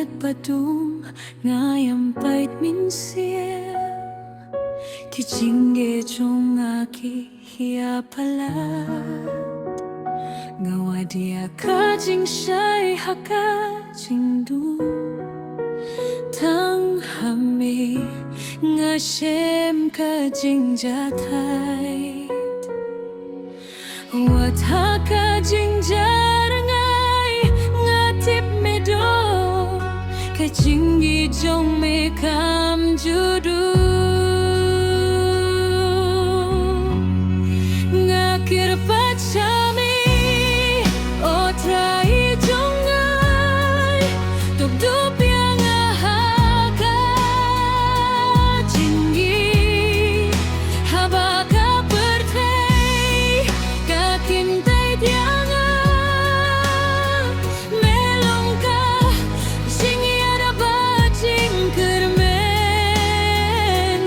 Langit badung ngayam pait min sia Kijingge jong aki hia palat Ngawa dia kajing syai haka jingdu Tang hami ngashem kajing jatai Wat haka jing jarangai ngatip medo Kajingi jong me kam judu Ngakir pachami o trai jongai Tuk dup yang ahaka Jingi habaka pertei Kakintai tianga Melongka Singi ada bajing kermen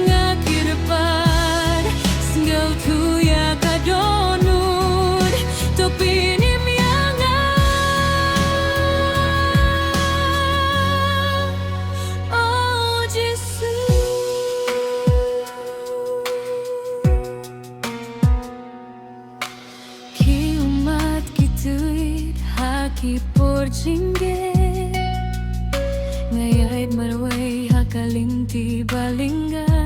Ngakir pad Singgau tu ya kadonur Topinim yang Oh Jesus Ki umat kituit haki porjingge Ngayait marway hakalinti balingga